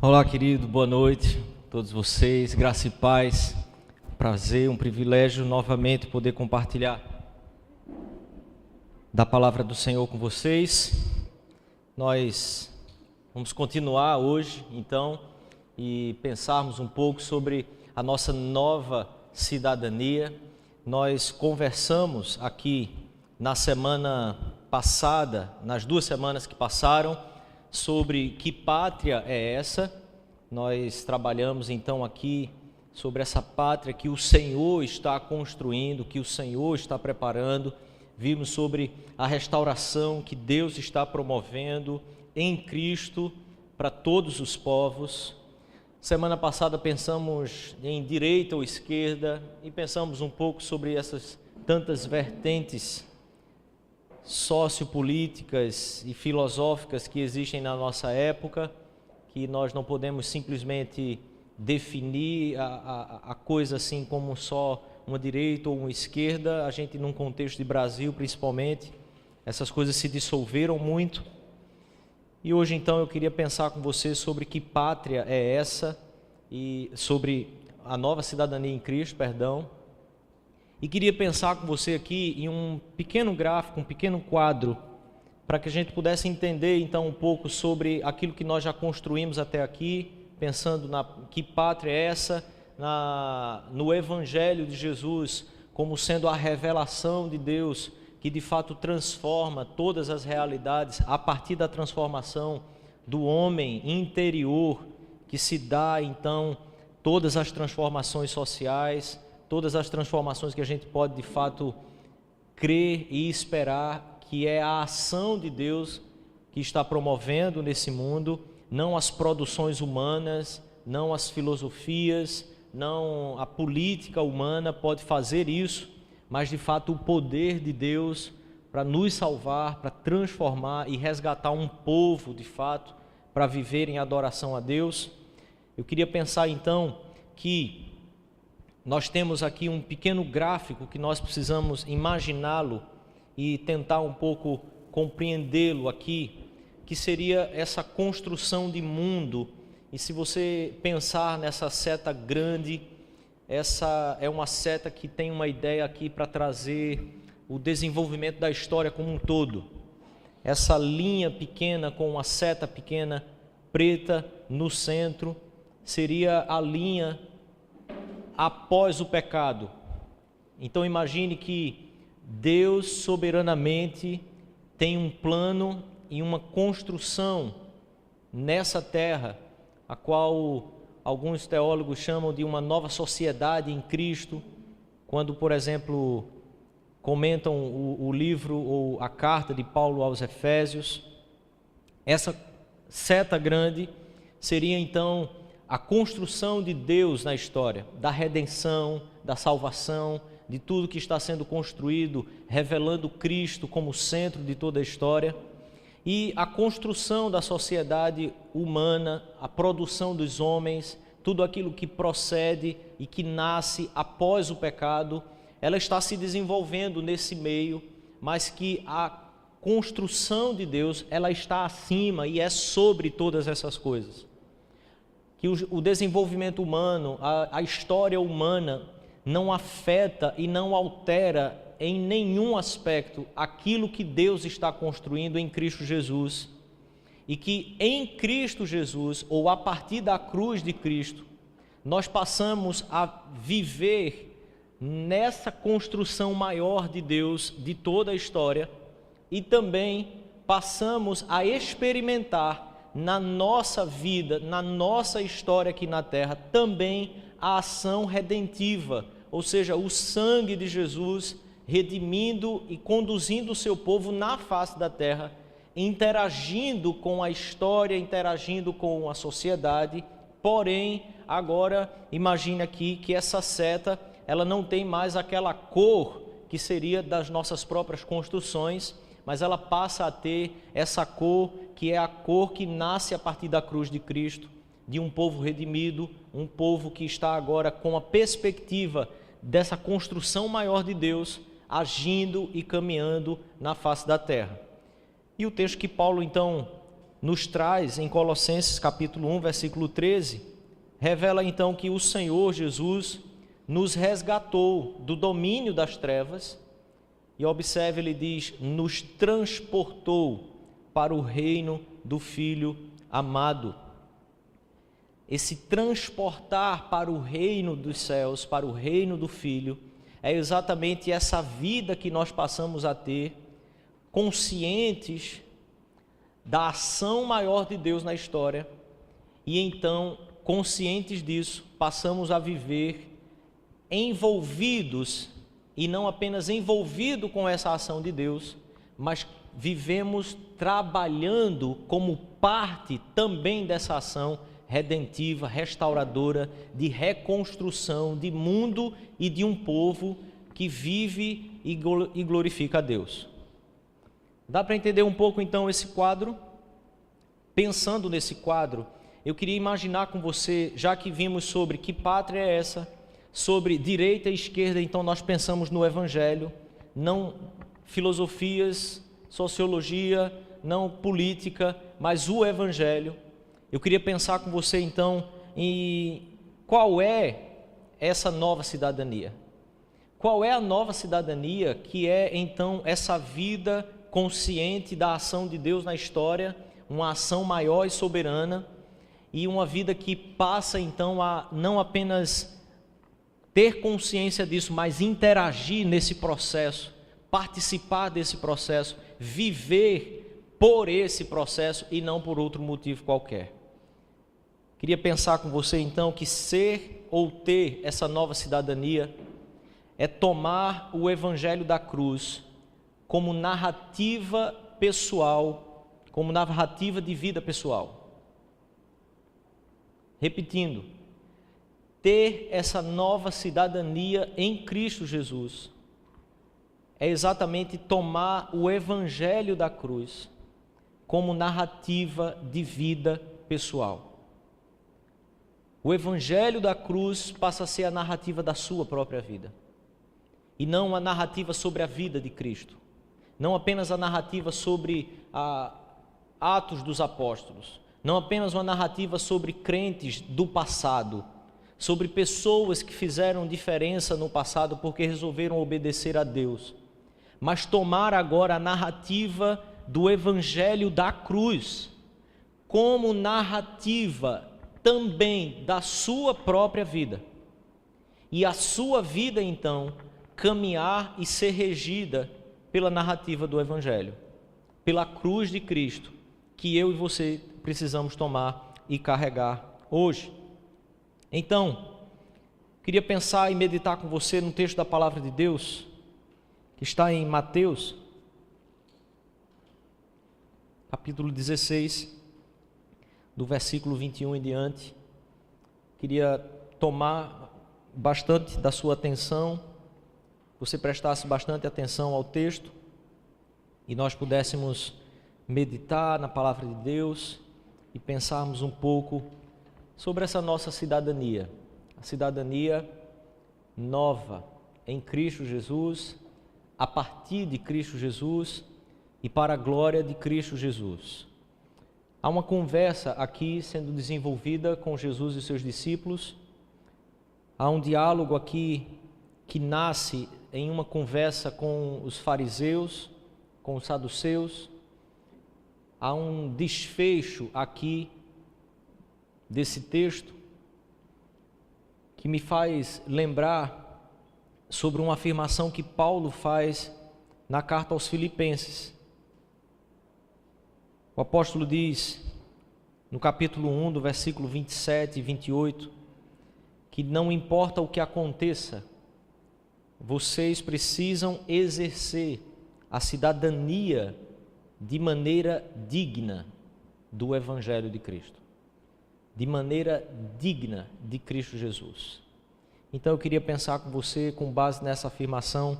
Olá, querido, boa noite a todos vocês, graça e paz. Prazer, um privilégio novamente poder compartilhar da palavra do Senhor com vocês. Nós vamos continuar hoje, então, e pensarmos um pouco sobre a nossa nova cidadania. Nós conversamos aqui na semana passada, nas 2 semanas que passaram, sobre que pátria é essa. Nós trabalhamos então aqui sobre essa pátria que o Senhor está construindo, que o Senhor está preparando. Vimos sobre a restauração que Deus está promovendo em Cristo para todos os povos. Semana passada pensamos em direita ou esquerda e pensamos um pouco sobre essas tantas vertentes sociopolíticas e filosóficas que existem na nossa época, que nós não podemos simplesmente definir a coisa assim como só uma direita ou uma esquerda. A gente, num contexto de Brasil principalmente, essas coisas se dissolveram muito. E hoje então eu queria pensar com você sobre que pátria é essa e sobre a nova cidadania em Cristo, E queria pensar com você aqui em um pequeno gráfico, um pequeno quadro, para que a gente pudesse entender então um pouco sobre aquilo que nós já construímos até aqui, pensando na que pátria é essa, no Evangelho de Jesus, como sendo a revelação de Deus, que de fato transforma todas as realidades a partir da transformação do homem interior, que se dá então todas as transformações sociais, todas as transformações que a gente pode de fato crer e esperar, que é a ação de Deus que está promovendo nesse mundo, não as produções humanas, não as filosofias, não a política humana pode fazer isso, mas de fato o poder de Deus para nos salvar, para transformar e resgatar um povo de fato, para viver em adoração a Deus. Eu queria pensar então que nós temos aqui um pequeno gráfico que nós precisamos imaginá-lo e tentar um pouco compreendê-lo aqui, que seria essa construção de mundo. E se você pensar nessa seta grande, essa é uma seta que tem uma ideia aqui para trazer o desenvolvimento da história como um todo. Essa linha pequena com uma seta pequena preta no centro seria a linha após o pecado. Então imagine que Deus soberanamente tem um plano e uma construção nessa terra, a qual alguns teólogos chamam de uma nova sociedade em Cristo, quando, por exemplo, comentam o livro ou a carta de Paulo aos Efésios. Essa seta grande seria então a construção de Deus na história, da redenção, da salvação, de tudo que está sendo construído, revelando Cristo como centro de toda a história, e a construção da sociedade humana, a produção dos homens, tudo aquilo que procede e que nasce após o pecado, ela está se desenvolvendo nesse meio, mas que a construção de Deus, ela está acima e é sobre todas essas coisas. Que o desenvolvimento humano, a história humana não afeta e não altera em nenhum aspecto aquilo que Deus está construindo em Cristo Jesus, e que em Cristo Jesus, ou a partir da cruz de Cristo, nós passamos a viver nessa construção maior de Deus de toda a história, e também passamos a experimentar na nossa vida, na nossa história aqui na terra, também a ação redentiva, ou seja, o sangue de Jesus redimindo e conduzindo o seu povo na face da terra, interagindo com a história, interagindo com a sociedade. Porém, agora imagine aqui que essa seta, ela não tem mais aquela cor que seria das nossas próprias construções, mas ela passa a ter essa cor, que é a cor que nasce a partir da cruz de Cristo, de um povo redimido, um povo que está agora com a perspectiva dessa construção maior de Deus, agindo e caminhando na face da terra. E o texto que Paulo então nos traz em Colossenses capítulo 1, versículo 13, revela então que o Senhor Jesus nos resgatou do domínio das trevas e observe, ele diz, nos transportou para o reino do Filho amado. Esse transportar para o reino dos céus, para o reino do Filho, é exatamente essa vida que nós passamos a ter, conscientes da ação maior de Deus na história, e então, conscientes disso, passamos a viver envolvidos, e não apenas envolvidos com essa ação de Deus, mas vivemos trabalhando como parte também dessa ação redentiva, restauradora, de reconstrução de mundo e de um povo que vive e glorifica a Deus. Dá para entender um pouco então esse quadro? Pensando nesse quadro, eu queria imaginar com você, já que vimos sobre que pátria é essa, sobre direita e esquerda, então nós pensamos no Evangelho, não filosofias, sociologia, não política, mas o Evangelho. Eu queria pensar com você então em qual é essa nova cidadania. Qual é a nova cidadania que é então essa vida consciente da ação de Deus na história, uma ação maior e soberana, e uma vida que passa então a não apenas ter consciência disso, mas interagir nesse processo, participar desse processo, viver por esse processo e não por outro motivo qualquer. Queria pensar com você então que ser ou ter essa nova cidadania é tomar o Evangelho da cruz como narrativa pessoal, como narrativa de vida pessoal. Repetindo, ter essa nova cidadania em Cristo Jesus é exatamente tomar o Evangelho da cruz como narrativa de vida pessoal. O Evangelho da cruz passa a ser a narrativa da sua própria vida, e não a narrativa sobre a vida de Cristo, não apenas a narrativa sobre Atos dos Apóstolos, não apenas uma narrativa sobre crentes do passado, sobre pessoas que fizeram diferença no passado porque resolveram obedecer a Deus, mas tomar agora a narrativa do Evangelho da cruz como narrativa também da sua própria vida, e a sua vida então caminhar e ser regida pela narrativa do Evangelho, pela cruz de Cristo, que eu e você precisamos tomar e carregar hoje. Então, queria pensar e meditar com você no texto da palavra de Deus, que está em Mateus, capítulo 16, do versículo 21 em diante. Queria tomar bastante da sua atenção, você prestasse bastante atenção ao texto e nós pudéssemos meditar na palavra de Deus e pensarmos um pouco sobre essa nossa cidadania, a cidadania nova em Cristo Jesus, a partir de Cristo Jesus e para a glória de Cristo Jesus. Há uma conversa aqui sendo desenvolvida com Jesus e seus discípulos, há um diálogo aqui que nasce em uma conversa com os fariseus, com os saduceus, há um desfecho aqui desse texto que me faz lembrar sobre uma afirmação que Paulo faz na carta aos Filipenses. O apóstolo diz, no capítulo 1, do versículo 27 e 28, que não importa o que aconteça, vocês precisam exercer a cidadania de maneira digna do Evangelho de Cristo, de maneira digna de Cristo Jesus. Então eu queria pensar com você, com base nessa afirmação,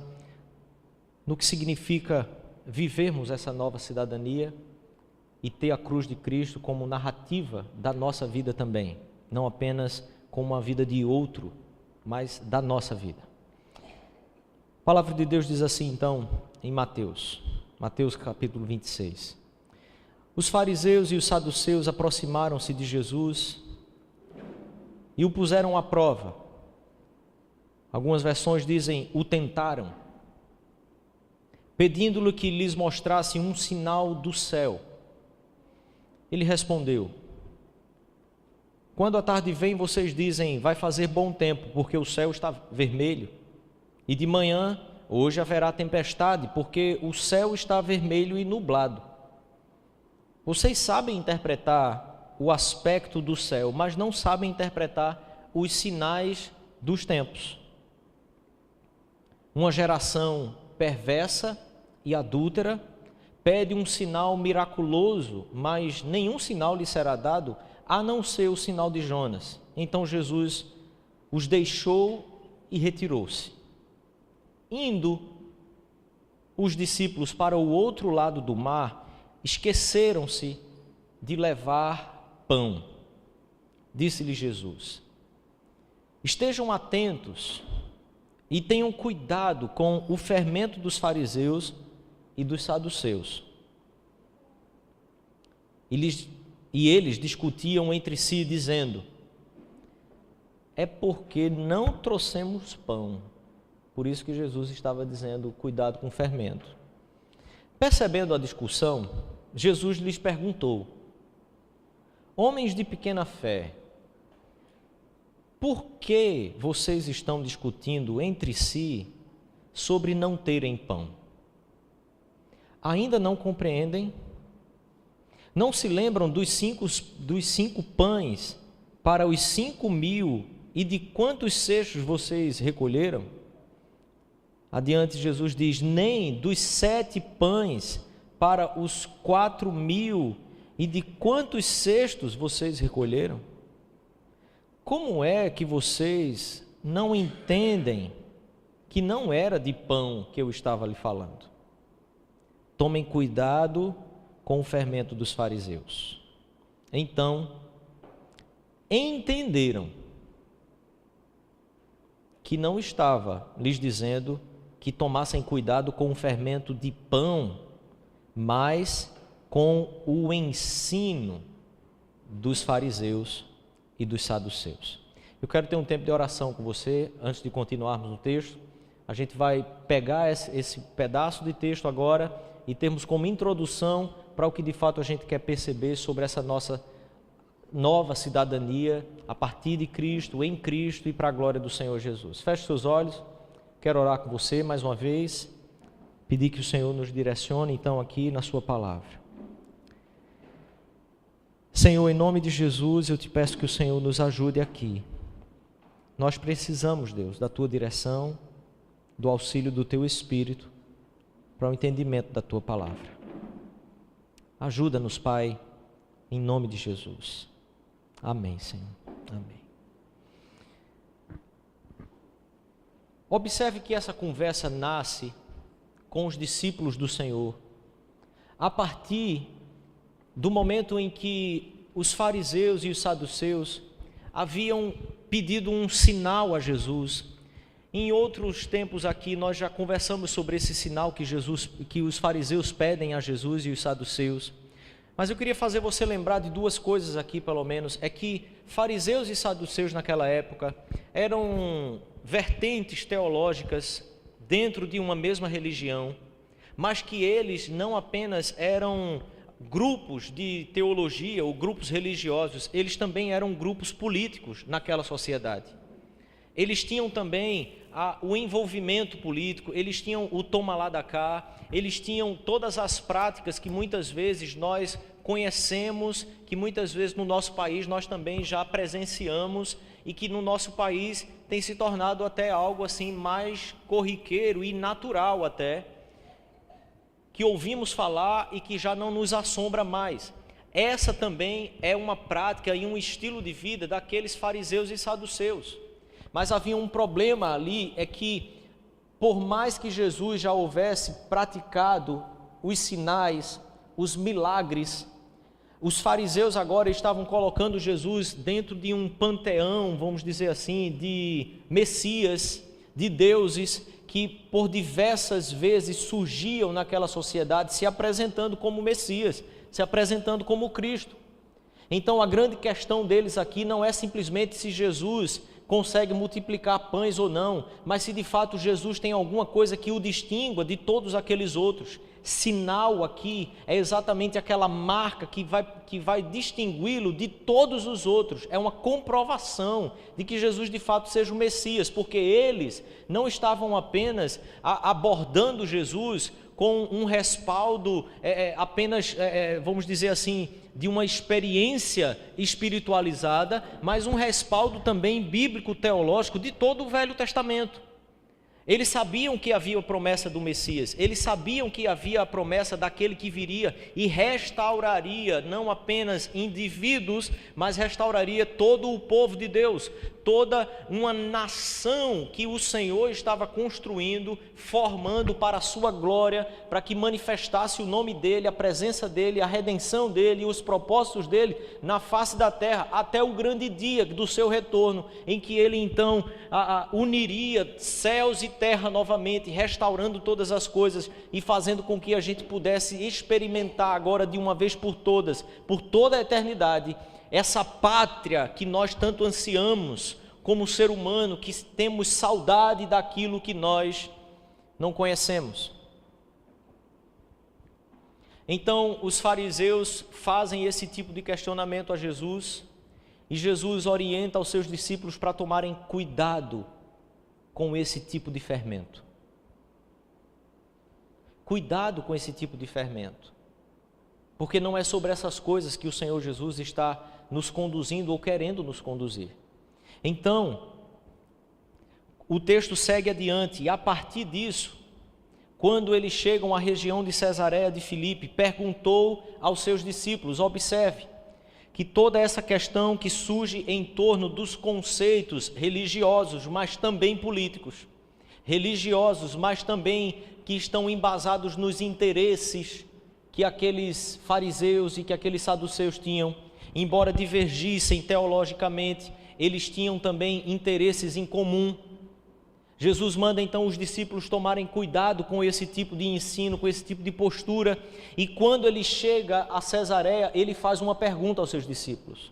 no que significa vivermos essa nova cidadania e ter a cruz de Cristo como narrativa da nossa vida também, não apenas como a vida de outro, mas da nossa vida. A palavra de Deus diz assim então em Mateus capítulo 26. Os fariseus e os saduceus aproximaram-se de Jesus e o puseram à prova. Algumas versões dizem, o tentaram, pedindo-lhe que lhes mostrasse um sinal do céu. Ele respondeu: quando a tarde vem, vocês dizem, vai fazer bom tempo, porque o céu está vermelho. E de manhã, hoje haverá tempestade, porque o céu está vermelho e nublado. Vocês sabem interpretar o aspecto do céu, mas não sabem interpretar os sinais dos tempos. Uma geração perversa e adúltera pede um sinal miraculoso, mas nenhum sinal lhe será dado, a não ser o sinal de Jonas. Então Jesus os deixou e retirou-se. Indo os discípulos para o outro lado do mar, esqueceram-se de levar pão. Disse-lhe Jesus: estejam atentos e tenham cuidado com o fermento dos fariseus e dos saduceus. E eles discutiam entre si, dizendo: é porque não trouxemos pão. Por isso que Jesus estava dizendo, cuidado com o fermento. Percebendo a discussão, Jesus lhes perguntou: homens de pequena fé, por que vocês estão discutindo entre si sobre não terem pão? Ainda não compreendem? Não se lembram dos cinco pães para os 5.000 e de quantos cestos vocês recolheram? Adiante Jesus diz: nem dos 7 pães para os 4.000 e de quantos cestos vocês recolheram? Como é que vocês não entendem que não era de pão que eu estava lhe falando? Tomem cuidado com o fermento dos fariseus. Então, entenderam que não estava lhes dizendo que tomassem cuidado com o fermento de pão, mas com o ensino dos fariseus e dos saduceus. Eu quero ter um tempo de oração com você, antes de continuarmos no texto. A gente vai pegar esse pedaço de texto agora e termos como introdução para o que de fato a gente quer perceber sobre essa nossa nova cidadania a partir de Cristo, em Cristo e para a glória do Senhor Jesus. Feche seus olhos, quero orar com você mais uma vez, pedir que o Senhor nos direcione então aqui na sua palavra. Senhor, em nome de Jesus, eu te peço que o Senhor nos ajude aqui. Nós precisamos, Deus, da tua direção, do auxílio do teu Espírito, para o entendimento da tua palavra. Ajuda-nos, Pai, em nome de Jesus. Amém, Senhor. Amém. Observe que essa conversa nasce com os discípulos do Senhor, a partir do momento em que os fariseus e os saduceus haviam pedido um sinal a Jesus. Em outros tempos aqui nós já conversamos sobre esse sinal que os fariseus pedem a Jesus e os saduceus. Mas eu queria fazer você lembrar de duas coisas aqui, pelo menos. É que fariseus e saduceus naquela época eram vertentes teológicas dentro de uma mesma religião, mas que eles não apenas eram grupos de teologia ou grupos religiosos, eles também eram grupos políticos naquela sociedade. Eles tinham também o envolvimento político, eles tinham o toma lá da cá, eles tinham todas as práticas que muitas vezes nós conhecemos, que muitas vezes no nosso país nós também já presenciamos e que no nosso país tem se tornado até algo assim mais corriqueiro e natural até, que ouvimos falar e que já não nos assombra mais. Essa também é uma prática e um estilo de vida daqueles fariseus e saduceus. Mas havia um problema ali, é que por mais que Jesus já houvesse praticado os sinais, os milagres, os fariseus agora estavam colocando Jesus dentro de um panteão, vamos dizer assim, de messias, de deuses, que por diversas vezes surgiam naquela sociedade se apresentando como Messias, se apresentando como Cristo. Então a grande questão deles aqui não é simplesmente se Jesus consegue multiplicar pães ou não, mas se de fato Jesus tem alguma coisa que o distingua de todos aqueles outros. Sinal aqui é exatamente aquela marca que vai distingui-lo de todos os outros. É uma comprovação de que Jesus de fato seja o Messias, porque eles não estavam apenas abordando Jesus com um respaldo apenas, vamos dizer assim, de uma experiência espiritualizada, mas um respaldo também bíblico, teológico de todo o Velho Testamento. Eles sabiam que havia a promessa do Messias, eles sabiam que havia a promessa daquele que viria e restauraria não apenas indivíduos, mas restauraria todo o povo de Deus, toda uma nação que o Senhor estava construindo, formando para a sua glória, para que manifestasse o nome dele, a presença dele, a redenção dele e os propósitos dele na face da terra, até o grande dia do seu retorno, em que ele então uniria céus e terra novamente, restaurando todas as coisas e fazendo com que a gente pudesse experimentar agora de uma vez por todas, por toda a eternidade, essa pátria que nós tanto ansiamos como ser humano, que temos saudade daquilo que nós não conhecemos. Então os fariseus fazem esse tipo de questionamento a Jesus, e Jesus orienta os seus discípulos para tomarem cuidado com esse tipo de fermento. Cuidado com esse tipo de fermento, porque não é sobre essas coisas que o Senhor Jesus está nos conduzindo ou querendo nos conduzir. Então, o texto segue adiante, e a partir disso, quando eles chegam à região de Cesareia de Filipe, perguntou aos seus discípulos, observe, que toda essa questão que surge em torno dos conceitos religiosos, mas também políticos, religiosos, mas também que estão embasados nos interesses que aqueles fariseus e que aqueles saduceus tinham, embora divergissem teologicamente, eles tinham também interesses em comum. Jesus manda então os discípulos tomarem cuidado com esse tipo de ensino, com esse tipo de postura, e quando ele chega a Cesareia, ele faz uma pergunta aos seus discípulos.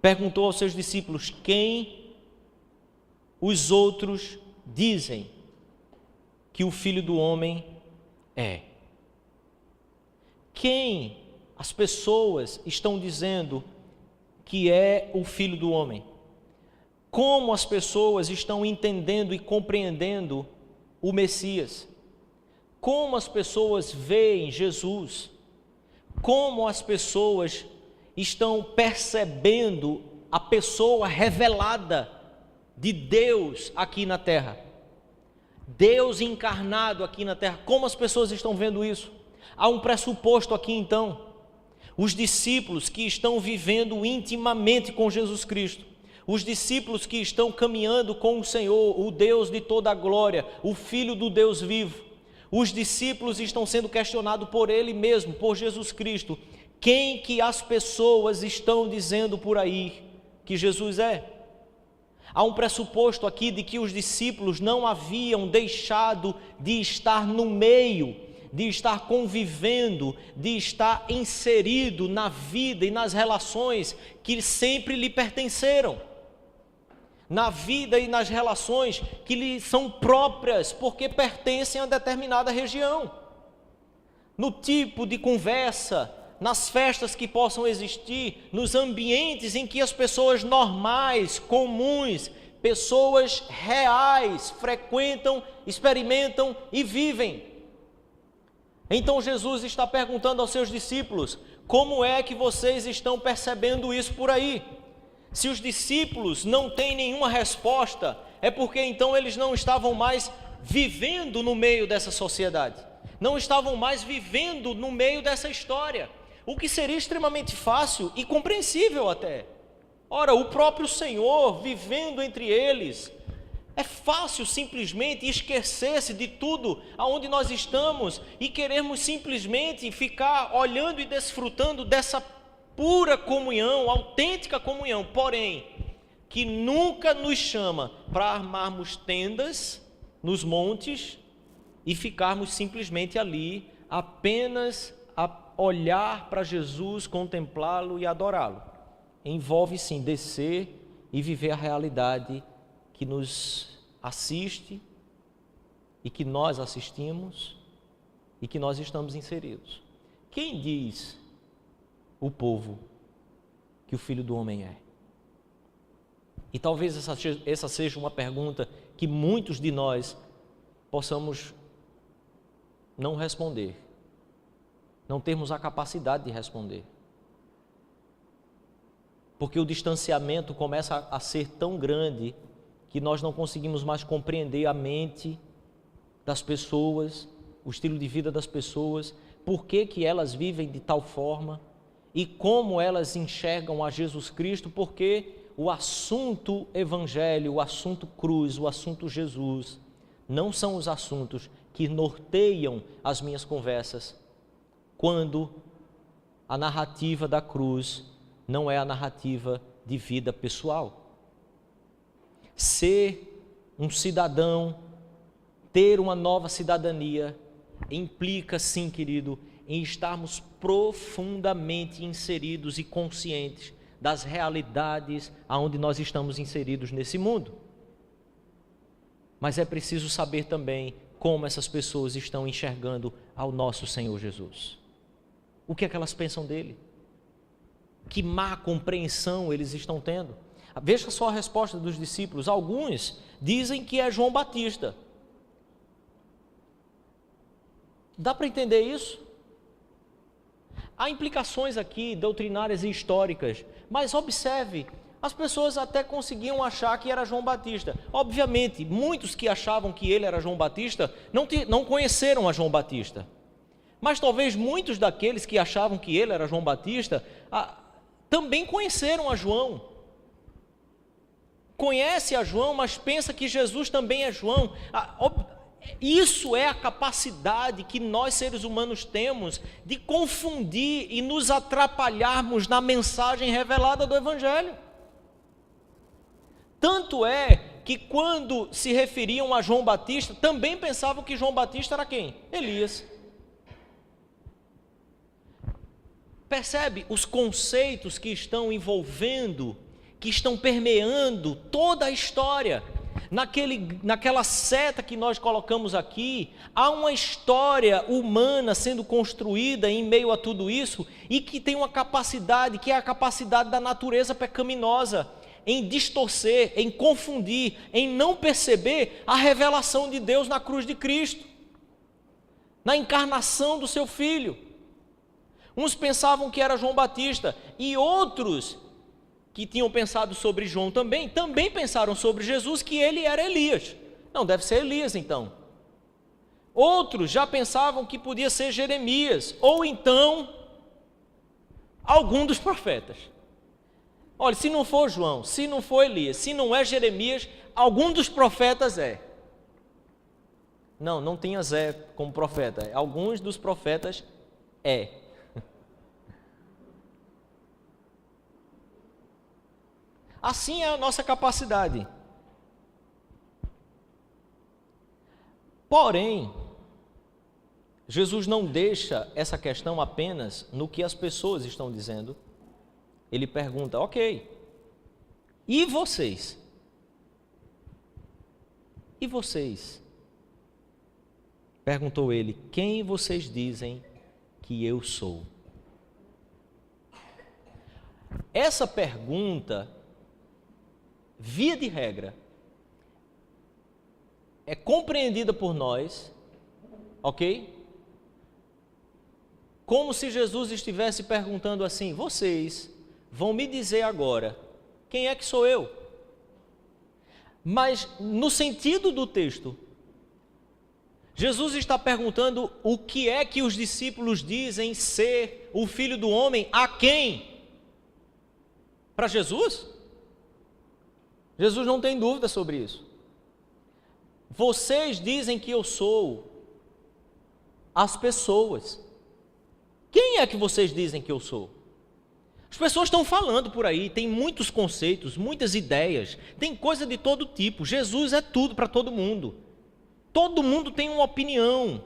Perguntou aos seus discípulos: quem os outros dizem que o Filho do Homem é? Quem as pessoas estão dizendo que é o Filho do Homem? Como as pessoas estão entendendo e compreendendo o Messias? Como as pessoas veem Jesus? Como as pessoas estão percebendo a pessoa revelada de Deus aqui na terra? Deus encarnado aqui na terra. Como as pessoas estão vendo isso? Há um pressuposto aqui então. Os discípulos que estão vivendo intimamente com Jesus Cristo, os discípulos que estão caminhando com o Senhor, o Deus de toda a glória, o Filho do Deus vivo, os discípulos estão sendo questionados por Ele mesmo, por Jesus Cristo. Quem que as pessoas estão dizendo por aí que Jesus é? Há um pressuposto aqui de que os discípulos não haviam deixado de estar no meio, de estar convivendo, de estar inserido na vida e nas relações que sempre lhe pertenceram, na vida e nas relações que lhe são próprias, porque pertencem a determinada região, no tipo de conversa, nas festas que possam existir, nos ambientes em que as pessoas normais, comuns, pessoas reais frequentam, experimentam e vivem. Então Jesus está perguntando aos seus discípulos: como é que vocês estão percebendo isso por aí? Se os discípulos não têm nenhuma resposta, é porque então eles não estavam mais vivendo no meio dessa sociedade, não estavam mais vivendo no meio dessa história, o que seria extremamente fácil e compreensível até. Ora, o próprio Senhor vivendo entre eles, é fácil simplesmente esquecer-se de tudo aonde nós estamos e queremos simplesmente ficar olhando e desfrutando dessa pura comunhão, autêntica comunhão, porém, que nunca nos chama para armarmos tendas nos montes e ficarmos simplesmente ali apenas a olhar para Jesus, contemplá-lo e adorá-lo. Envolve sim descer e viver a realidade que nos assiste e que nós assistimos e que nós estamos inseridos. Quem diz o povo que o Filho do Homem é? E talvez essa seja uma pergunta que muitos de nós possamos não responder, não termos a capacidade de responder. Porque o distanciamento começa a ser tão grande que nós não conseguimos mais compreender a mente das pessoas, o estilo de vida das pessoas, por que elas vivem de tal forma e como elas enxergam a Jesus Cristo, porque o assunto evangelho, o assunto cruz, o assunto Jesus, não são os assuntos que norteiam as minhas conversas, quando a narrativa da cruz não é a narrativa de vida pessoal. Ser um cidadão, ter uma nova cidadania, implica sim, querido, em estarmos profundamente inseridos e conscientes das realidades aonde nós estamos inseridos nesse mundo. Mas é preciso saber também como essas pessoas estão enxergando ao nosso Senhor Jesus. O que é que elas pensam dele? Que má compreensão eles estão tendo? Veja só a resposta dos discípulos. Alguns dizem que é João Batista. Dá para entender isso? Há implicações aqui doutrinárias e históricas, mas observe, as pessoas até conseguiam achar que era João Batista. Obviamente, muitos que achavam que ele era João Batista não conheceram a João Batista. Mas talvez muitos daqueles que achavam que ele era João Batista também conheceram a João. Conhece a João, mas pensa que Jesus também é João. Isso é a capacidade que nós seres humanos temos de confundir e nos atrapalharmos na mensagem revelada do Evangelho. Tanto é que quando se referiam a João Batista, também pensavam que João Batista era quem? Elias. Percebe os conceitos que estão envolvendo, que estão permeando toda a história? Naquela seta que nós colocamos aqui, há uma história humana sendo construída em meio a tudo isso e que tem uma capacidade, que é a capacidade da natureza pecaminosa, em distorcer, em confundir, em não perceber a revelação de Deus na cruz de Cristo, na encarnação do seu Filho. Uns pensavam que era João Batista e outros que tinham pensado sobre João também pensaram sobre Jesus que ele era Elias. Não, deve ser Elias então. Outros já pensavam que podia ser Jeremias, ou então algum dos profetas. Olha, se não for João, se não for Elias, se não é Jeremias, algum dos profetas é. Não tinha Zé como profeta, alguns dos profetas é. Assim é a nossa capacidade. Porém, Jesus não deixa essa questão apenas no que as pessoas estão dizendo. Ele pergunta, ok, e vocês? E vocês? Perguntou ele, quem vocês dizem que eu sou? Essa pergunta, via de regra, é compreendida por nós, ok? Como se Jesus estivesse perguntando assim, vocês vão me dizer agora, quem é que sou eu? Mas no sentido do texto, Jesus está perguntando o que é que os discípulos dizem ser o Filho do Homem, a quem? Para Jesus? Jesus não tem dúvida sobre isso. Vocês dizem que eu sou as pessoas. Quem é que vocês dizem que eu sou? As pessoas estão falando por aí, tem muitos conceitos, muitas ideias, tem coisa de todo tipo. Jesus é tudo para todo mundo. Todo mundo tem uma opinião.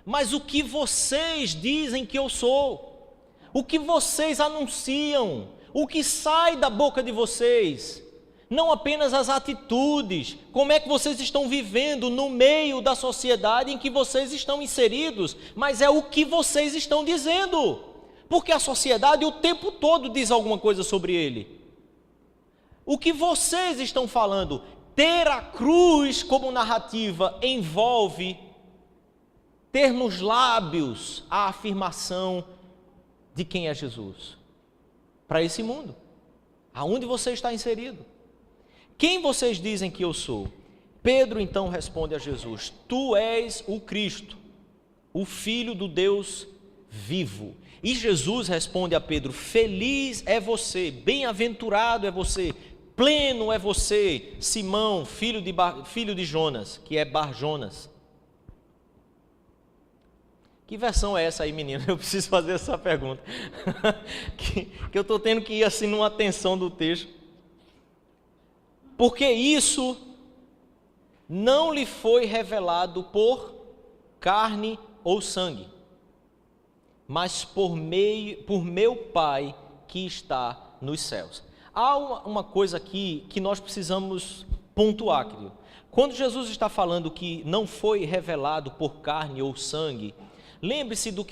mas o que vocês dizem que eu sou, o que vocês anunciam, o que sai da boca de vocês, não apenas as atitudes, como é que vocês estão vivendo no meio da sociedade em que vocês estão inseridos, mas é o que vocês estão dizendo, porque a sociedade o tempo todo diz alguma coisa sobre ele. O que vocês estão falando, ter a cruz como narrativa envolve ter nos lábios a afirmação de quem é Jesus para esse mundo, aonde você está inserido. Quem vocês dizem que eu sou? Pedro então responde a Jesus: tu és o Cristo, o Filho do Deus vivo. E Jesus responde a Pedro: feliz é você, bem-aventurado é você, pleno é você, Simão, filho de Jonas, que é Bar-Jonas. Que versão é essa aí, menino? Eu preciso fazer essa pergunta. que eu estou tendo que ir assim numa tensão do texto. Porque isso não lhe foi revelado por carne ou sangue, mas por meu Pai que está nos céus. Há uma coisa aqui que nós precisamos pontuar, querido. Quando Jesus está falando que não foi revelado por carne ou sangue, lembre-se do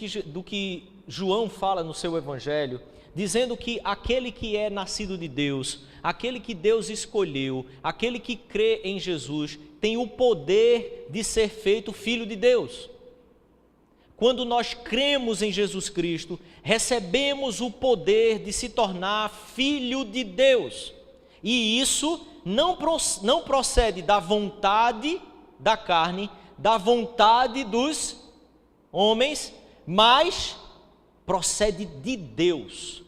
que João fala no seu evangelho, dizendo que aquele que é nascido de Deus, aquele que Deus escolheu, aquele que crê em Jesus, tem o poder de ser feito filho de Deus. Quando nós cremos em Jesus Cristo, recebemos o poder de se tornar filho de Deus. E isso não procede da vontade da carne, da vontade dos homens, mas procede de Deus.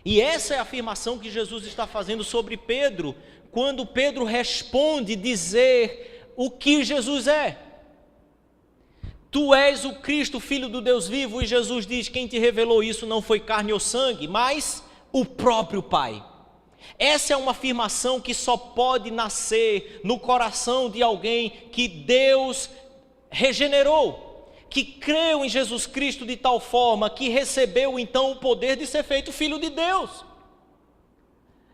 E essa é a afirmação que Jesus está fazendo sobre Pedro, quando Pedro responde dizer o que Jesus é. Tu és o Cristo, Filho do Deus vivo, e Jesus diz: quem te revelou isso não foi carne ou sangue, mas o próprio Pai. Essa é uma afirmação que só pode nascer no coração de alguém que Deus regenerou, que creu em Jesus Cristo de tal forma que recebeu então o poder de ser feito filho de Deus.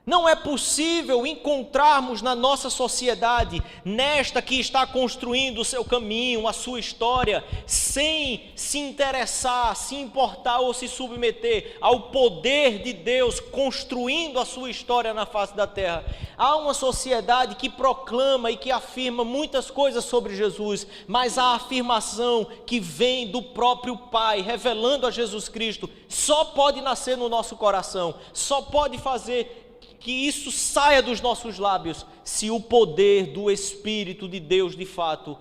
Não é possível encontrarmos na nossa sociedade, nesta que está construindo o seu caminho, a sua história, sem se interessar, se importar ou se submeter ao poder de Deus construindo a sua história na face da terra. Há uma sociedade que proclama e que afirma muitas coisas sobre Jesus, mas a afirmação que vem do próprio Pai, revelando a Jesus Cristo, só pode nascer no nosso coração, só pode fazer que isso saia dos nossos lábios, se o poder do Espírito de Deus de fato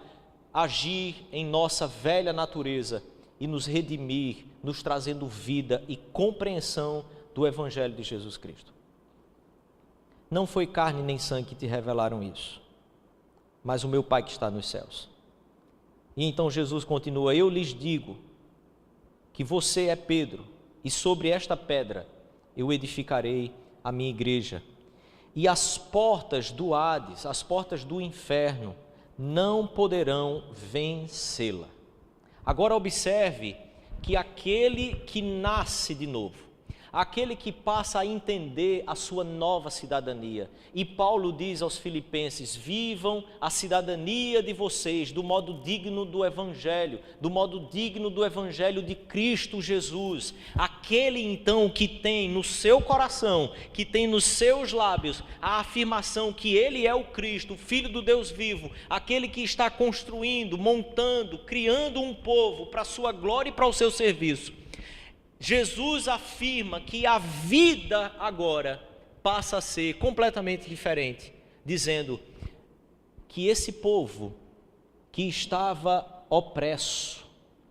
agir em nossa velha natureza e nos redimir, nos trazendo vida e compreensão do Evangelho de Jesus Cristo. Não foi carne nem sangue que te revelaram isso, mas o meu Pai que está nos céus. E então Jesus continua: eu lhes digo que você é Pedro, e sobre esta pedra eu edificarei a minha igreja, e as portas do Hades, as portas do inferno, não poderão vencê-la. Agora observe que aquele que nasce de novo, aquele que passa a entender a sua nova cidadania, e Paulo diz aos Filipenses: vivam a cidadania de vocês do modo digno do Evangelho, do modo digno do Evangelho de Cristo Jesus. Aquele então que tem no seu coração, que tem nos seus lábios a afirmação que ele é o Cristo, o Filho do Deus vivo, aquele que está construindo, montando, criando um povo para a sua glória e para o seu serviço. Jesus afirma que a vida agora passa a ser completamente diferente, dizendo que esse povo que estava opresso,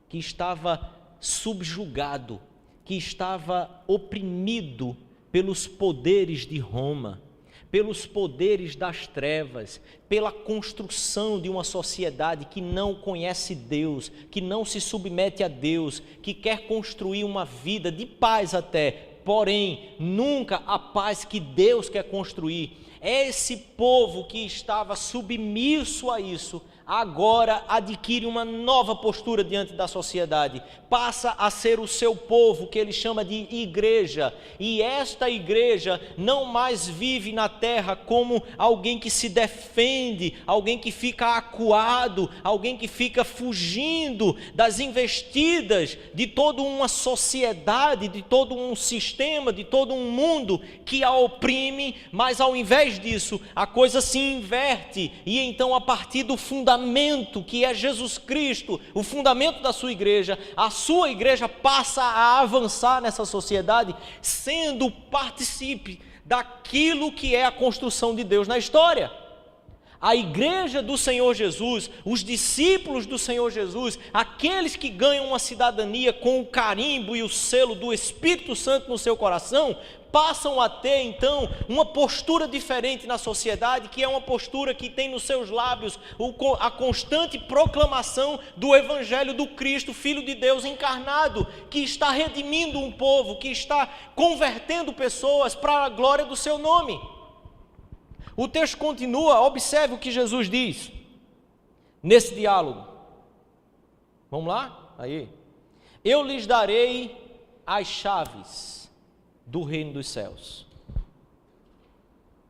que estava subjugado, que estava oprimido pelos poderes de Roma, pelos poderes das trevas, pela construção de uma sociedade que não conhece Deus, que não se submete a Deus, que quer construir uma vida de paz até, porém nunca a paz que Deus quer construir. Esse povo que estava submisso a isso, agora adquire uma nova postura diante da sociedade, passa a ser o seu povo, que ele chama de igreja, e esta igreja não mais vive na terra como alguém que se defende, alguém que fica acuado, alguém que fica fugindo das investidas de toda uma sociedade, de todo um sistema, de todo um mundo que a oprime, mas ao invés disso, a coisa se inverte, e então a partir do fundamento que é Jesus Cristo, o fundamento da sua igreja, a sua igreja passa a avançar nessa sociedade, sendo participe daquilo que é a construção de Deus na história. A igreja do Senhor Jesus, os discípulos do Senhor Jesus, aqueles que ganham uma cidadania com o carimbo e o selo do Espírito Santo no seu coração, passam a ter então uma postura diferente na sociedade, que é uma postura que tem nos seus lábios a constante proclamação do Evangelho do Cristo, Filho de Deus encarnado, que está redimindo um povo, que está convertendo pessoas para a glória do seu nome. O texto continua, observe o que Jesus diz nesse diálogo. Vamos lá? Aí. Eu lhes darei as chaves do reino dos céus.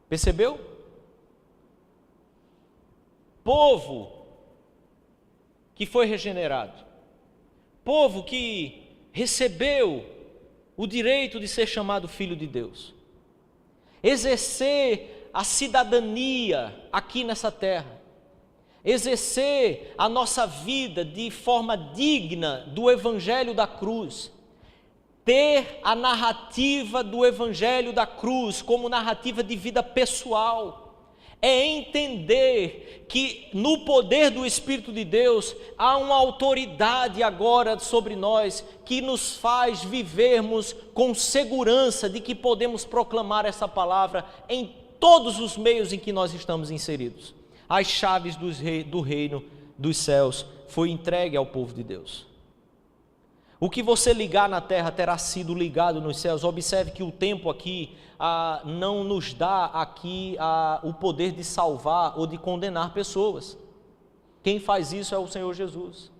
Percebeu? Povo que foi regenerado, povo que recebeu o direito de ser chamado filho de Deus, exercer a cidadania aqui nessa terra, exercer a nossa vida de forma digna do Evangelho da cruz, ter a narrativa do Evangelho da cruz como narrativa de vida pessoal, é entender que no poder do Espírito de Deus há uma autoridade agora sobre nós que nos faz vivermos com segurança de que podemos proclamar essa palavra em todos os meios em que nós estamos inseridos. As chaves do reino dos céus foi entregue ao povo de Deus. O que você ligar na terra terá sido ligado nos céus. Observe que o tempo aqui não nos dá aqui o poder de salvar ou de condenar pessoas. Quem faz isso é o Senhor Jesus.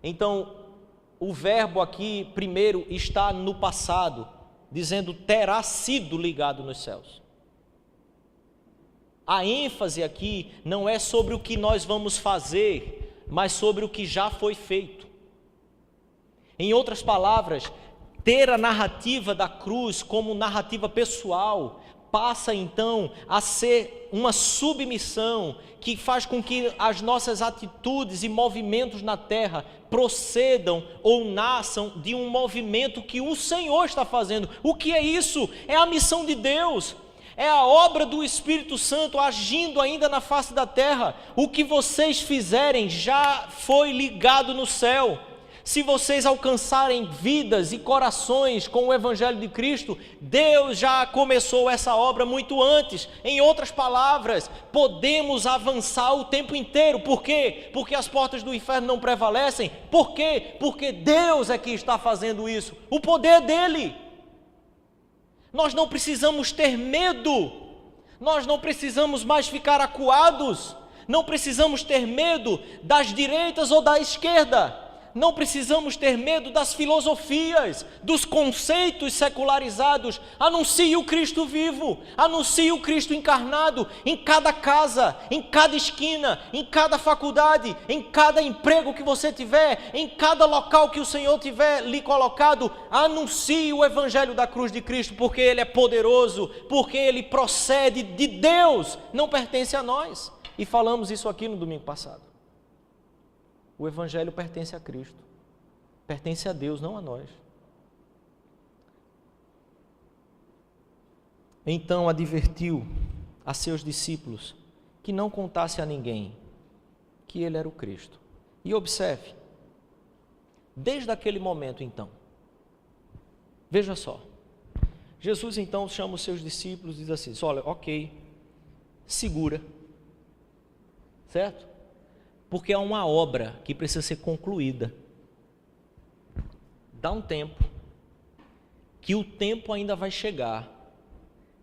Então, o verbo aqui primeiro está no passado, dizendo terá sido ligado nos céus. A ênfase aqui não é sobre o que nós vamos fazer, mas sobre o que já foi feito. Em outras palavras, ter a narrativa da cruz como narrativa pessoal passa então a ser uma submissão que faz com que as nossas atitudes e movimentos na terra procedam ou nasçam de um movimento que o Senhor está fazendo. O que é isso? É a missão de Deus. É a obra do Espírito Santo agindo ainda na face da terra. O que vocês fizerem já foi ligado no céu. Se vocês alcançarem vidas e corações com o Evangelho de Cristo, Deus já começou essa obra muito antes. Em outras palavras, podemos avançar o tempo inteiro. Por quê? Porque as portas do inferno não prevalecem. Por quê? Porque Deus é que está fazendo isso. O poder dele. Nós não precisamos ter medo. Nós não precisamos mais ficar acuados. Não precisamos ter medo das direitas ou da esquerda. Não precisamos ter medo das filosofias, dos conceitos secularizados. Anuncie o Cristo vivo, anuncie o Cristo encarnado em cada casa, em cada esquina, em cada faculdade, em cada emprego que você tiver, em cada local que o Senhor tiver lhe colocado. Anuncie o Evangelho da cruz de Cristo, porque Ele é poderoso, porque Ele procede de Deus, não pertence a nós. E falamos isso aqui no domingo passado. O Evangelho pertence a Cristo, pertence a Deus, não a nós. Então advertiu a seus discípulos que não contasse a ninguém que ele era o Cristo. E observe, desde aquele momento então, veja só, Jesus então chama os seus discípulos e diz assim, olha, ok, segura, certo? Porque é uma obra que precisa ser concluída. Dá um tempo, que o tempo ainda vai chegar,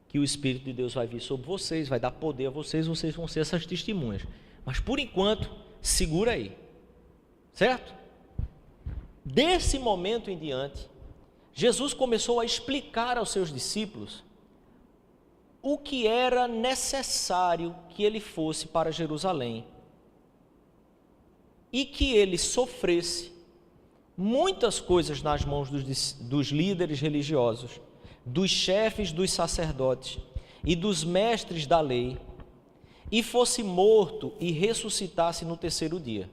que o Espírito de Deus vai vir sobre vocês, vai dar poder a vocês, vocês vão ser essas testemunhas. Mas por enquanto, segura aí, certo? Desse momento em diante, Jesus começou a explicar aos seus discípulos o que era necessário que ele fosse para Jerusalém e que ele sofresse muitas coisas nas mãos dos líderes religiosos, dos chefes dos sacerdotes e dos mestres da lei, e fosse morto e ressuscitasse no terceiro dia.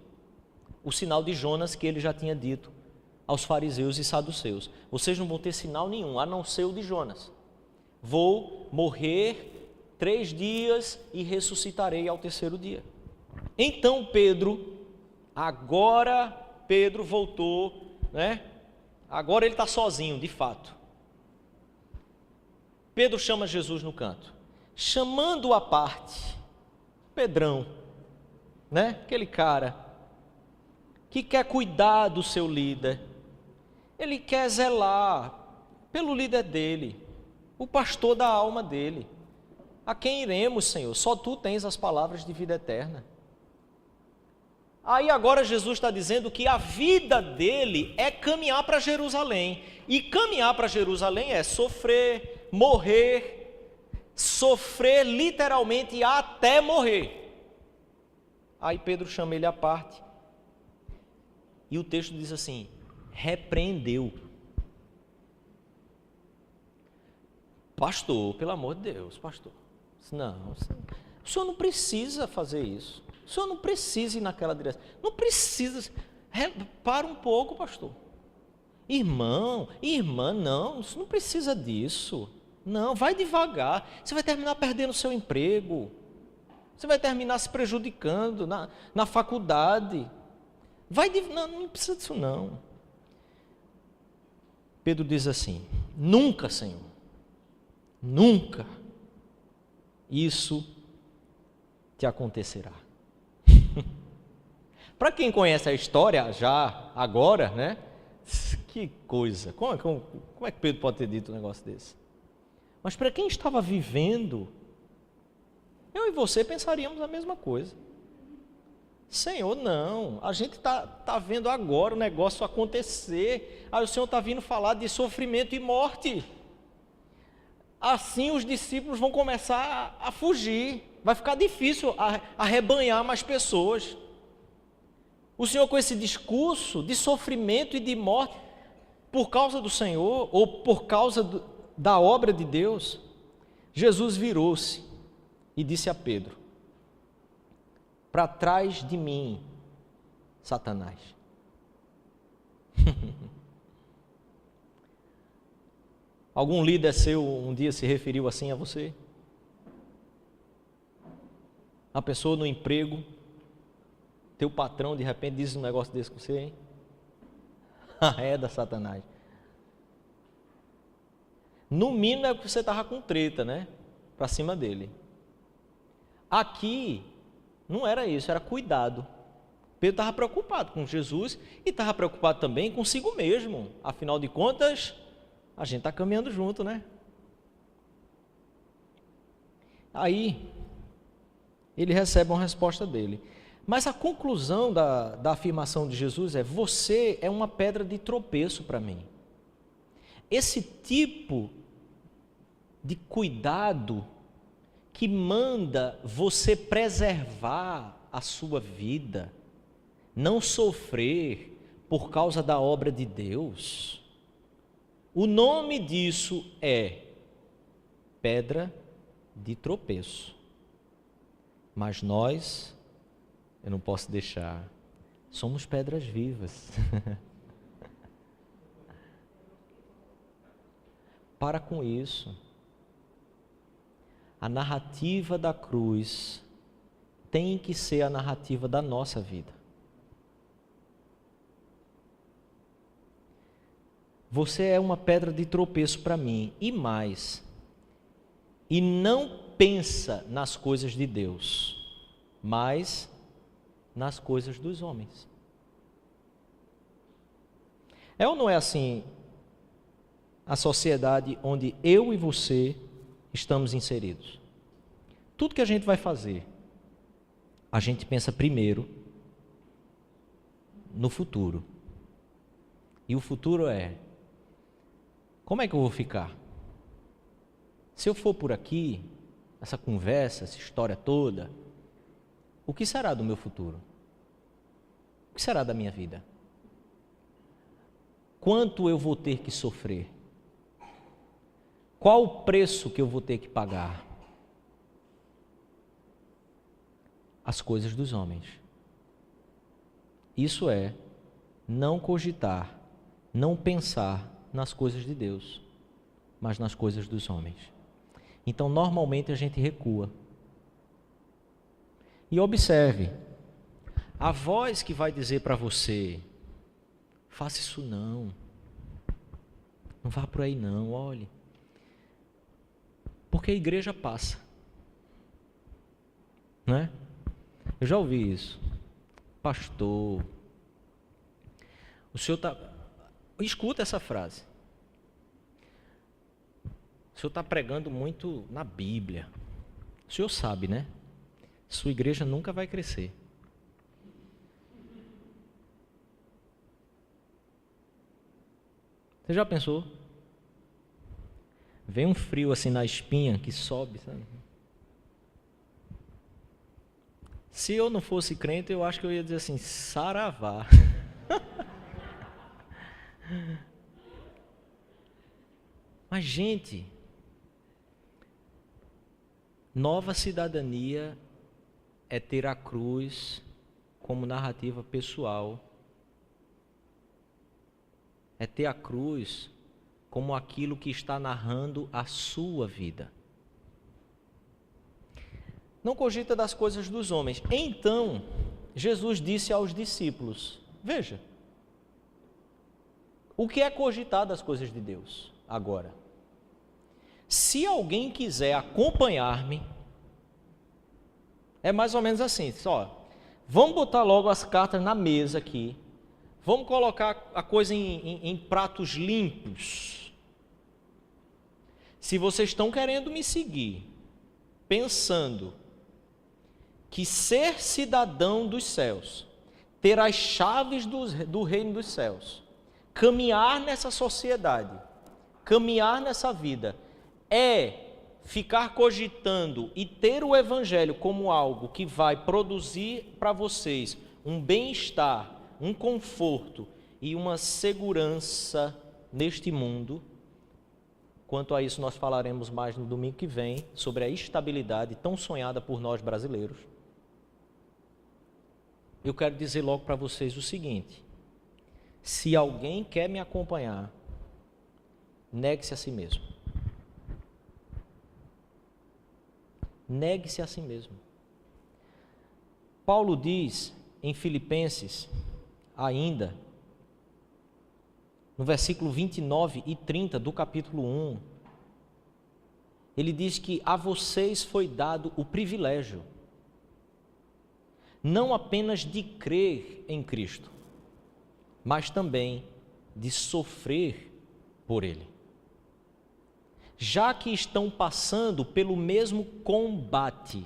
O sinal de Jonas que ele já tinha dito aos fariseus e saduceus: vocês não vão ter sinal nenhum, a não ser o de Jonas. Vou morrer 3 dias e ressuscitarei ao terceiro dia. Então agora Pedro voltou, né? Agora ele está sozinho, de fato. Pedro chama Jesus no canto. Chamando-o à parte, Pedrão, né? Aquele cara que quer cuidar do seu líder, ele quer zelar pelo líder dele, o pastor da alma dele. A quem iremos, Senhor? Só tu tens as palavras de vida eterna. Aí agora Jesus está dizendo que a vida dele é caminhar para Jerusalém, e caminhar para Jerusalém é sofrer, morrer, sofrer literalmente até morrer. Aí Pedro chama ele à parte, e o texto diz assim: repreendeu. Pastor, pelo amor de Deus, pastor, não, o senhor não precisa fazer isso, o senhor não precisa ir naquela direção, não precisa, para um pouco, pastor. Irmão, irmã, não, você não precisa disso, não, vai devagar, você vai terminar perdendo o seu emprego, você vai terminar se prejudicando na faculdade, não precisa disso não. Pedro diz assim: nunca, Senhor, nunca isso te acontecerá. Para quem conhece a história já agora, né? Que coisa, como é que Pedro pode ter dito um negócio desse? Mas para quem estava vivendo, eu e você pensaríamos a mesma coisa. Senhor, não, a gente está vendo agora o negócio acontecer, aí o Senhor está vindo falar de sofrimento e morte. Assim os discípulos vão começar a fugir, vai ficar difícil arrebanhar mais pessoas. O Senhor, com esse discurso de sofrimento e de morte por causa do Senhor, ou por causa da obra de Deus, Jesus virou-se e disse a Pedro: para trás de mim, Satanás. Algum líder seu um dia se referiu assim a você? A pessoa no emprego, teu patrão de repente diz um negócio desse com você, hein? É da Satanás. No mínimo é que você estava com treta, né? Para cima dele. Aqui não era isso, era cuidado. Pedro estava preocupado com Jesus e estava preocupado também consigo mesmo. Afinal de contas, a gente está caminhando junto, né? Aí, ele recebe uma resposta dele. Mas a conclusão da afirmação de Jesus é: você é uma pedra de tropeço para mim. Esse tipo de cuidado que manda você preservar a sua vida, não sofrer por causa da obra de Deus, o nome disso é pedra de tropeço. Mas nós, eu não posso deixar, somos pedras vivas. Para com isso. A narrativa da cruz tem que ser a narrativa da nossa vida. Você é uma pedra de tropeço para mim, e mais, e não pensa nas coisas de Deus, mas nas coisas dos homens. É ou não é assim a sociedade onde eu e você estamos inseridos? Tudo que a gente vai fazer, a gente pensa primeiro no futuro. E o futuro é: como é que eu vou ficar? Se eu for por aqui, essa conversa, essa história toda, o que será do meu futuro? O que será da minha vida? Quanto eu vou ter que sofrer? Qual o preço que eu vou ter que pagar? As coisas dos homens. Isso é não cogitar, não pensar nas coisas de Deus, mas nas coisas dos homens. Então, normalmente a gente recua. E observe, a voz que vai dizer para você: faça isso não vá por aí não, olhe. Porque a igreja passa, não é? Eu já ouvi isso. Pastor, o senhor está... Escuta essa frase. O senhor está pregando muito na Bíblia. O senhor sabe, né? Sua igreja nunca vai crescer. Você já pensou? Vem um frio assim na espinha que sobe, sabe? Se eu não fosse crente, eu acho que eu ia dizer assim: saravá. Mas, gente, nova cidadania é ter a cruz como narrativa pessoal. É ter a cruz como aquilo que está narrando a sua vida. Não cogita das coisas dos homens. Então, Jesus disse aos discípulos: veja, o que é cogitar das coisas de Deus agora? Se alguém quiser acompanhar-me, é mais ou menos assim, só, vamos botar logo as cartas na mesa aqui, vamos colocar a coisa em pratos limpos. Se vocês estão querendo me seguir, pensando que ser cidadão dos céus, ter as chaves do reino dos céus, caminhar nessa sociedade, caminhar nessa vida, é ficar cogitando e ter o evangelho como algo que vai produzir para vocês um bem-estar, um conforto e uma segurança neste mundo. Quanto a isso, nós falaremos mais no domingo que vem, sobre a estabilidade tão sonhada por nós brasileiros. Eu quero dizer logo para vocês o seguinte: se alguém quer me acompanhar, negue-se a si mesmo. Negue-se a si mesmo. Paulo diz em Filipenses, ainda, no versículo 29 e 30 do capítulo 1, ele diz que a vocês foi dado o privilégio, não apenas de crer em Cristo, mas também de sofrer por Ele. Já que estão passando pelo mesmo combate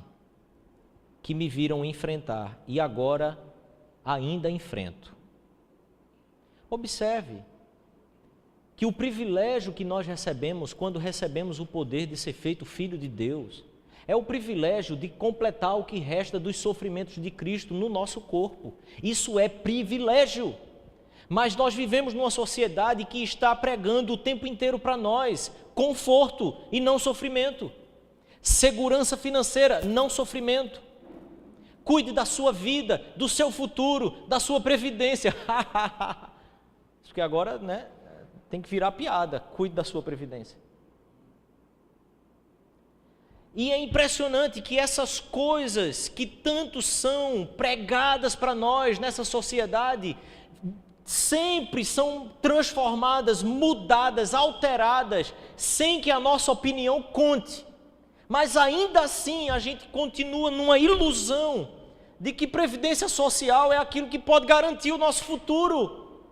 que me viram enfrentar e agora ainda enfrento. Observe que o privilégio que nós recebemos quando recebemos o poder de ser feito filho de Deus é o privilégio de completar o que resta dos sofrimentos de Cristo no nosso corpo. Isso é privilégio. Mas nós vivemos numa sociedade que está pregando o tempo inteiro para nós conforto e não sofrimento, segurança financeira, não sofrimento. Cuide da sua vida, do seu futuro, da sua previdência. Isso que agora, né, tem que virar piada. Cuide da sua previdência. E é impressionante que essas coisas que tanto são pregadas para nós nessa sociedade sempre são transformadas, mudadas, alteradas, sem que a nossa opinião conte. Mas ainda assim a gente continua numa ilusão de que previdência social é aquilo que pode garantir o nosso futuro.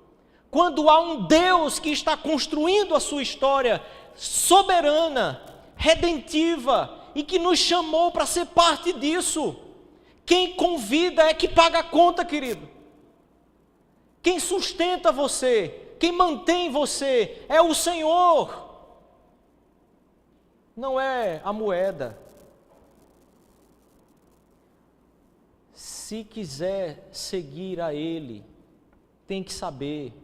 Quando há um Deus que está construindo a sua história soberana, redentiva, e que nos chamou para ser parte disso. Quem convida é que paga a conta, querido. Quem sustenta você, quem mantém você é o Senhor. Não é a moeda. Se quiser seguir a Ele, tem que saber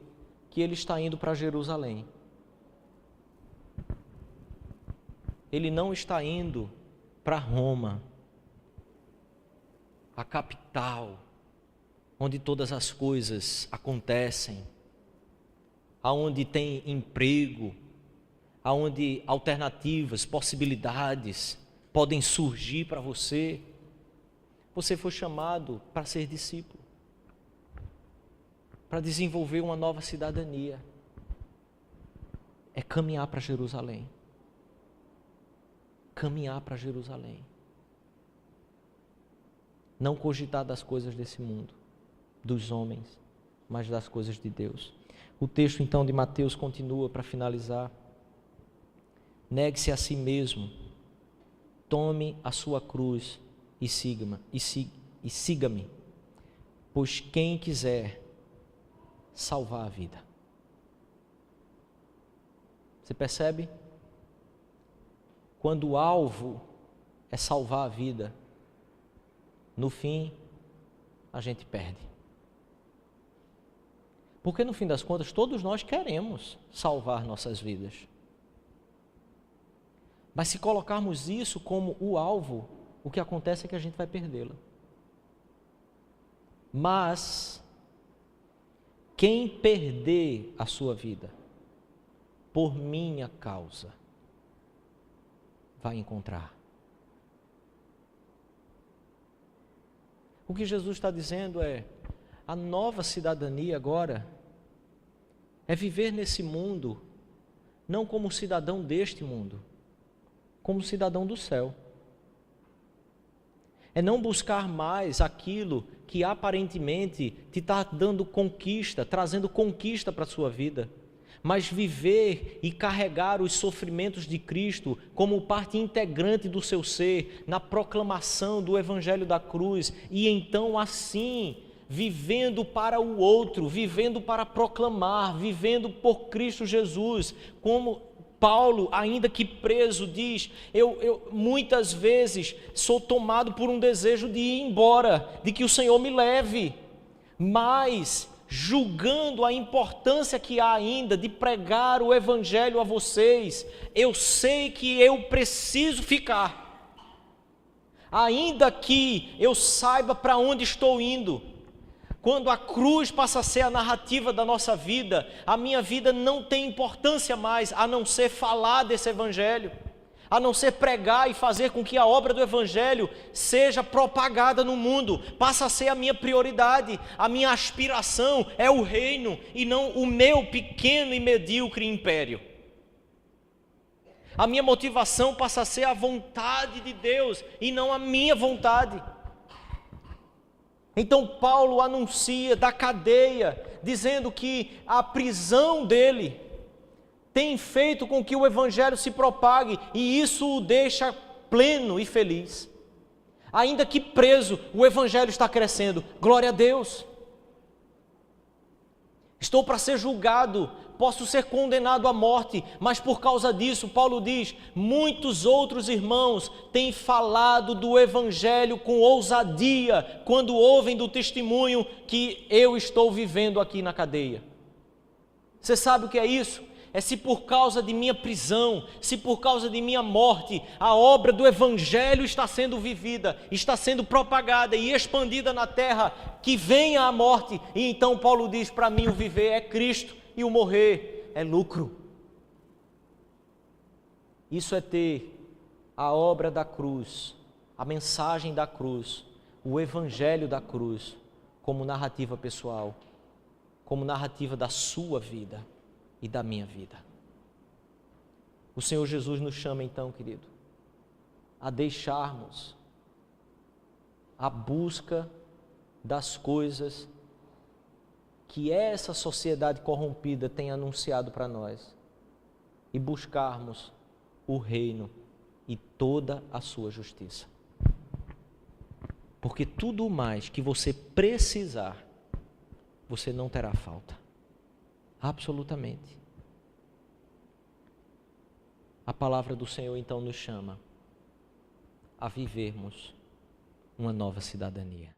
que Ele está indo para Jerusalém. Ele não está indo para Roma, a capital, onde todas as coisas acontecem, aonde tem emprego, aonde alternativas, possibilidades podem surgir para você. Você foi chamado para ser discípulo, para desenvolver uma nova cidadania. É caminhar para Jerusalém. Caminhar para Jerusalém. Não cogitar das coisas desse mundo, dos homens, mas das coisas de Deus. O texto então de Mateus continua para finalizar. Negue-se a si mesmo, tome a sua cruz e siga-me, pois quem quiser salvar a vida. Você percebe? Quando o alvo é salvar a vida, no fim, a gente perde. Porque no fim das contas, todos nós queremos salvar nossas vidas. Mas se colocarmos isso como o alvo, o que acontece é que a gente vai perdê-la. Mas, quem perder a sua vida, por minha causa, vai encontrar. O que Jesus está dizendo é, a nova cidadania agora é viver nesse mundo, não como cidadão deste mundo, como cidadão do céu. É não buscar mais aquilo que aparentemente te está dando conquista, trazendo conquista para a sua vida, mas viver e carregar os sofrimentos de Cristo como parte integrante do seu ser, na proclamação do Evangelho da cruz, e então assim, vivendo para o outro, vivendo para proclamar, vivendo por Cristo Jesus, como Paulo, ainda que preso, diz, eu muitas vezes sou tomado por um desejo de ir embora, de que o Senhor me leve, mas julgando a importância que há ainda de pregar o Evangelho a vocês, eu sei que eu preciso ficar, ainda que eu saiba para onde estou indo. Quando a cruz passa a ser a narrativa da nossa vida, a minha vida não tem importância mais, a não ser falar desse Evangelho, a não ser pregar e fazer com que a obra do Evangelho seja propagada no mundo. Passa a ser a minha prioridade, a minha aspiração é o reino e não o meu pequeno e medíocre império. A minha motivação passa a ser a vontade de Deus e não a minha vontade. Então Paulo anuncia da cadeia, dizendo que a prisão dele tem feito com que o Evangelho se propague, e isso o deixa pleno e feliz. Ainda que preso, o Evangelho está crescendo. Glória a Deus. Estou para ser julgado, posso ser condenado à morte, mas por causa disso, Paulo diz, muitos outros irmãos têm falado do Evangelho com ousadia, quando ouvem do testemunho que eu estou vivendo aqui na cadeia. Você sabe o que é isso? É se por causa de minha prisão, se por causa de minha morte, a obra do Evangelho está sendo vivida, está sendo propagada e expandida na terra, que venha a morte. E então Paulo diz, para mim o viver é Cristo e o morrer é lucro. Isso é ter a obra da cruz, a mensagem da cruz, o Evangelho da cruz, como narrativa pessoal, como narrativa da sua vida e da minha vida. O Senhor Jesus nos chama então, querido, a deixarmos a busca das coisas que essa sociedade corrompida tem anunciado para nós e buscarmos o reino e toda a sua justiça. Porque tudo mais que você precisar você não terá falta. Absolutamente. A palavra do Senhor então nos chama a vivermos uma nova cidadania.